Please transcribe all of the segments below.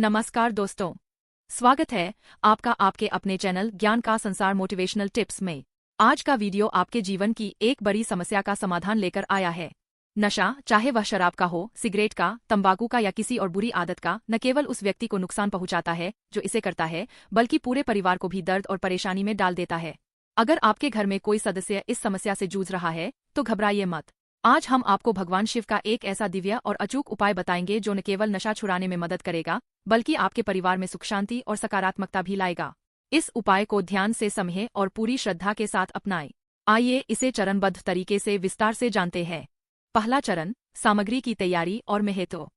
नमस्कार दोस्तों, स्वागत है आपका आपके अपने चैनल ज्ञान का संसार मोटिवेशनल टिप्स में। आज का वीडियो आपके जीवन की एक बड़ी समस्या का समाधान लेकर आया है। नशा, चाहे वह शराब का हो, सिगरेट का, तंबाकू का या किसी और बुरी आदत का, न केवल उस व्यक्ति को नुकसान पहुंचाता है जो इसे करता है, बल्कि पूरे परिवार को भी दर्द और परेशानी में डाल देता है। अगर आपके घर में कोई सदस्य इस समस्या से जूझ रहा है तो घबराइए मत। आज हम आपको भगवान शिव का एक ऐसा दिव्य और अचूक उपाय बताएंगे जो न केवल नशा छुड़ाने में मदद करेगा, बल्कि आपके परिवार में सुख शांति और सकारात्मकता भी लाएगा। इस उपाय को ध्यान से समझें और पूरी श्रद्धा के साथ अपनाएं। आइए इसे चरणबद्ध तरीके से विस्तार से जानते हैं। पहला चरण, सामग्री की तैयारी और महत्व।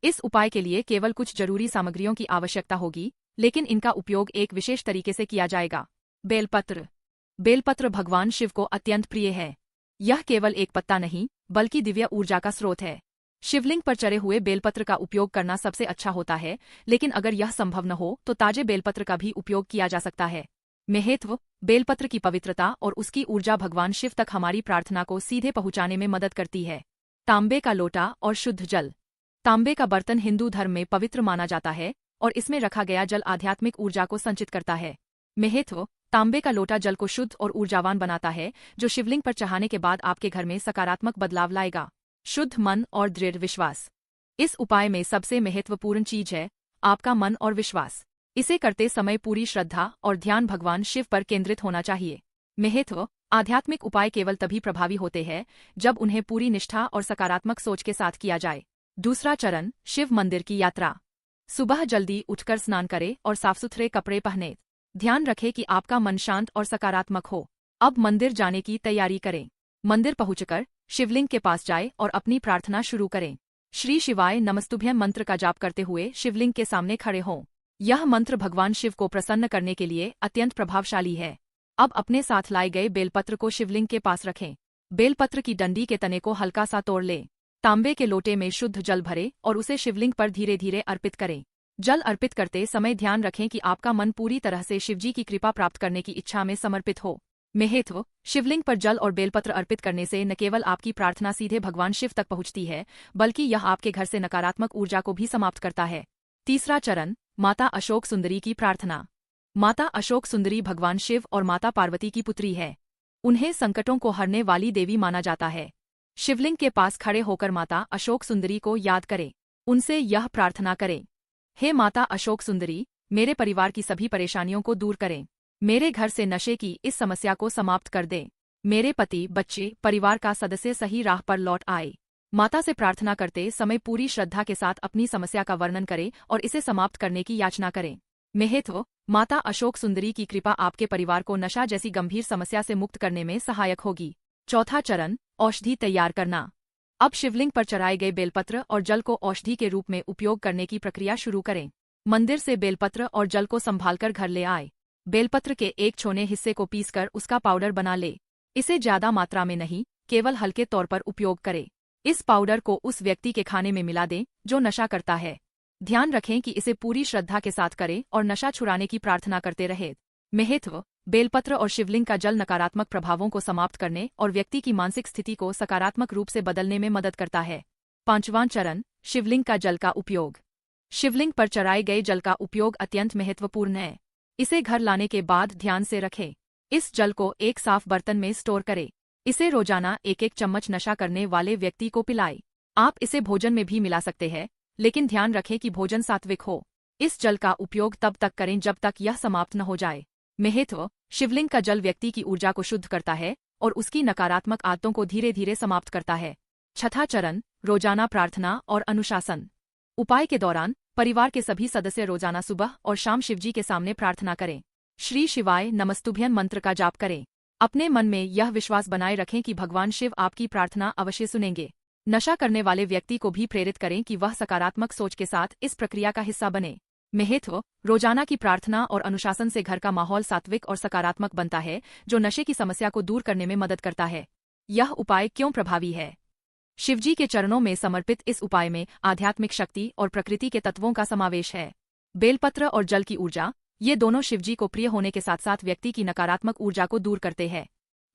इस उपाय के लिए केवल कुछ जरूरी सामग्रियों की आवश्यकता होगी, लेकिन इनका उपयोग एक विशेष तरीके से किया जाएगा। बेलपत्र। बेलपत्र भगवान शिव को अत्यंत प्रिय है। यह केवल एक पत्ता नहीं, बल्कि दिव्य ऊर्जा का स्रोत है। शिवलिंग पर चढ़े हुए बेलपत्र का उपयोग करना सबसे अच्छा होता है, लेकिन अगर यह संभव न हो तो ताजे बेलपत्र का भी उपयोग किया जा सकता है। महत्व। बेलपत्र की पवित्रता और उसकी ऊर्जा भगवान शिव तक हमारी प्रार्थना को सीधे पहुंचाने में मदद करती है। तांबे का लोटा और शुद्ध जल। तांबे का बर्तन हिंदू धर्म में पवित्र माना जाता है और इसमें रखा गया जल आध्यात्मिक ऊर्जा को संचित करता है। महत्व। तांबे का लोटा जल को शुद्ध और ऊर्जावान बनाता है, जो शिवलिंग पर चढ़ाने के बाद आपके घर में सकारात्मक बदलाव लाएगा। शुद्ध मन और दृढ़ विश्वास। इस उपाय में सबसे महत्वपूर्ण चीज है आपका मन और विश्वास। इसे करते समय पूरी श्रद्धा और ध्यान भगवान शिव पर केंद्रित होना चाहिए। महत्व। आध्यात्मिक उपाय केवल तभी प्रभावी होते हैं जब उन्हें पूरी निष्ठा और सकारात्मक सोच के साथ किया जाए। दूसरा चरण, शिव मंदिर की यात्रा। सुबह जल्दी उठकर स्नान करें और साफ सुथरे कपड़े पहने। ध्यान रखें कि आपका मन शांत और सकारात्मक हो। अब मंदिर जाने की तैयारी करें। मंदिर पहुंचकर शिवलिंग के पास जाएं और अपनी प्रार्थना शुरू करें। श्री शिवाय नमस्तुभ्यं मंत्र का जाप करते हुए शिवलिंग के सामने खड़े हों। यह मंत्र भगवान शिव को प्रसन्न करने के लिए अत्यंत प्रभावशाली है। अब अपने साथ लाए गए बेलपत्र को शिवलिंग के पास रखें। बेलपत्र की डंडी के तने को हल्का सा तोड़ लें। तांबे के लोटे में शुद्ध जल भरें और उसे शिवलिंग पर धीरे धीरे अर्पित करें। जल अर्पित करते समय ध्यान रखें कि आपका मन पूरी तरह से शिवजी की कृपा प्राप्त करने की इच्छा में समर्पित हो। महत्व। शिवलिंग पर जल और बेलपत्र अर्पित करने से न केवल आपकी प्रार्थना सीधे भगवान शिव तक पहुंचती है, बल्कि यह आपके घर से नकारात्मक ऊर्जा को भी समाप्त करता है। तीसरा चरण, माता अशोक सुंदरी की प्रार्थना। माता अशोक सुंदरी भगवान शिव और माता पार्वती की पुत्री है। उन्हें संकटों को हरने वाली देवी माना जाता है। शिवलिंग के पास खड़े होकर माता अशोक सुंदरी को याद करें। उनसे यह प्रार्थना करें, हे माता अशोक सुंदरी, मेरे परिवार की सभी परेशानियों को दूर करें। मेरे घर से नशे की इस समस्या को समाप्त कर दें। मेरे पति, बच्चे, परिवार का सदस्य सही राह पर लौट आए। माता से प्रार्थना करते समय पूरी श्रद्धा के साथ अपनी समस्या का वर्णन करें और इसे समाप्त करने की याचना करें। महत्व। माता अशोक सुंदरी की कृपा आपके परिवार को नशा जैसी गंभीर समस्या से मुक्त करने में सहायक होगी। चौथा चरण, औषधि तैयार करना। अब शिवलिंग पर चढ़ाए गए बेलपत्र और जल को औषधि के रूप में उपयोग करने की प्रक्रिया शुरू करें। मंदिर से बेलपत्र और जल को संभालकर घर ले आए। बेलपत्र के एक छोने हिस्से को पीसकर उसका पाउडर बना ले। इसे ज्यादा मात्रा में नहीं, केवल हल्के तौर पर उपयोग करें। इस पाउडर को उस व्यक्ति के खाने में मिला दें जो नशा करता है। ध्यान रखें कि इसे पूरी श्रद्धा के साथ करें और नशा छुड़ाने की प्रार्थना करते रहें। महत्व। बेलपत्र और शिवलिंग का जल नकारात्मक प्रभावों को समाप्त करने और व्यक्ति की मानसिक स्थिति को सकारात्मक रूप से बदलने में मदद करता है। पांचवां चरण, शिवलिंग का जल का उपयोग। शिवलिंग पर चढ़ाए गए जल का उपयोग अत्यंत महत्वपूर्ण है। इसे घर लाने के बाद ध्यान से रखें। इस जल को एक साफ बर्तन में स्टोर करें। इसे रोजाना एक एक चम्मच नशा करने वाले व्यक्ति को पिलाएं। आप इसे भोजन में भी मिला सकते हैं, लेकिन ध्यान रखें कि भोजन सात्विक हो। इस जल का उपयोग तब तक करें जब तक यह समाप्त न हो जाए। महत्व। शिवलिंग का जल व्यक्ति की ऊर्जा को शुद्ध करता है और उसकी नकारात्मक आदतों को धीरे धीरे समाप्त करता है। छठा चरण, रोजाना प्रार्थना और अनुशासन। उपाय के दौरान परिवार के सभी सदस्य रोजाना सुबह और शाम शिवजी के सामने प्रार्थना करें। श्री शिवाय नमस्तुभ्यं मंत्र का जाप करें। अपने मन में यह विश्वास बनाए रखें कि भगवान शिव आपकी प्रार्थना अवश्य सुनेंगे। नशा करने वाले व्यक्ति को भी प्रेरित करें कि वह सकारात्मक सोच के साथ इस प्रक्रिया का हिस्सा बने। महत्व। रोजाना की प्रार्थना और अनुशासन से घर का माहौल सात्विक और सकारात्मक बनता है, जो नशे की समस्या को दूर करने में मदद करता है। यह उपाय क्यों प्रभावी है? शिवजी के चरणों में समर्पित इस उपाय में आध्यात्मिक शक्ति और प्रकृति के तत्वों का समावेश है। बेलपत्र और जल की ऊर्जा, ये दोनों शिवजी को प्रिय होने के साथ साथ व्यक्ति की नकारात्मक ऊर्जा को दूर करते हैं।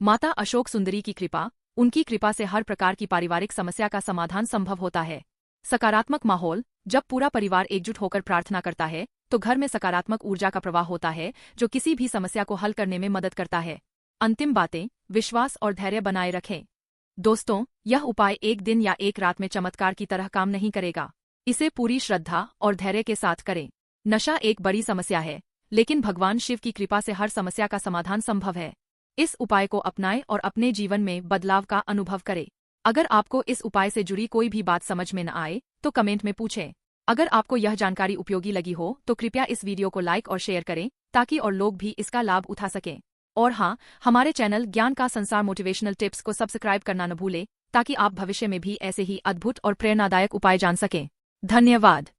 माता अशोक सुंदरी की कृपा, उनकी कृपा से हर प्रकार की पारिवारिक समस्या का समाधान संभव होता है। सकारात्मक माहौल। जब पूरा परिवार एकजुट होकर प्रार्थना करता है तो घर में सकारात्मक ऊर्जा का प्रवाह होता है जो किसी भी समस्या को हल करने में मदद करता है। अंतिम बातें, विश्वास और धैर्य बनाए रखें। दोस्तों, यह उपाय एक दिन या एक रात में चमत्कार की तरह काम नहीं करेगा। इसे पूरी श्रद्धा और धैर्य के साथ करें। नशा एक बड़ी समस्या है, लेकिन भगवान शिव की कृपा से हर समस्या का समाधान संभव है। इस उपाय को अपनाएं और अपने जीवन में बदलाव का अनुभव करें। अगर आपको इस उपाय से जुड़ी कोई भी बात समझ में न आए तो कमेंट में पूछें। अगर आपको यह जानकारी उपयोगी लगी हो तो कृपया इस वीडियो को लाइक और शेयर करें ताकि और लोग भी इसका लाभ उठा सकें। और हाँ, हमारे चैनल ज्ञान का संसार मोटिवेशनल टिप्स को सब्सक्राइब करना न भूलें ताकि आप भविष्य में भी ऐसे ही अद्भुत और प्रेरणादायक उपाय जान सकें। धन्यवाद।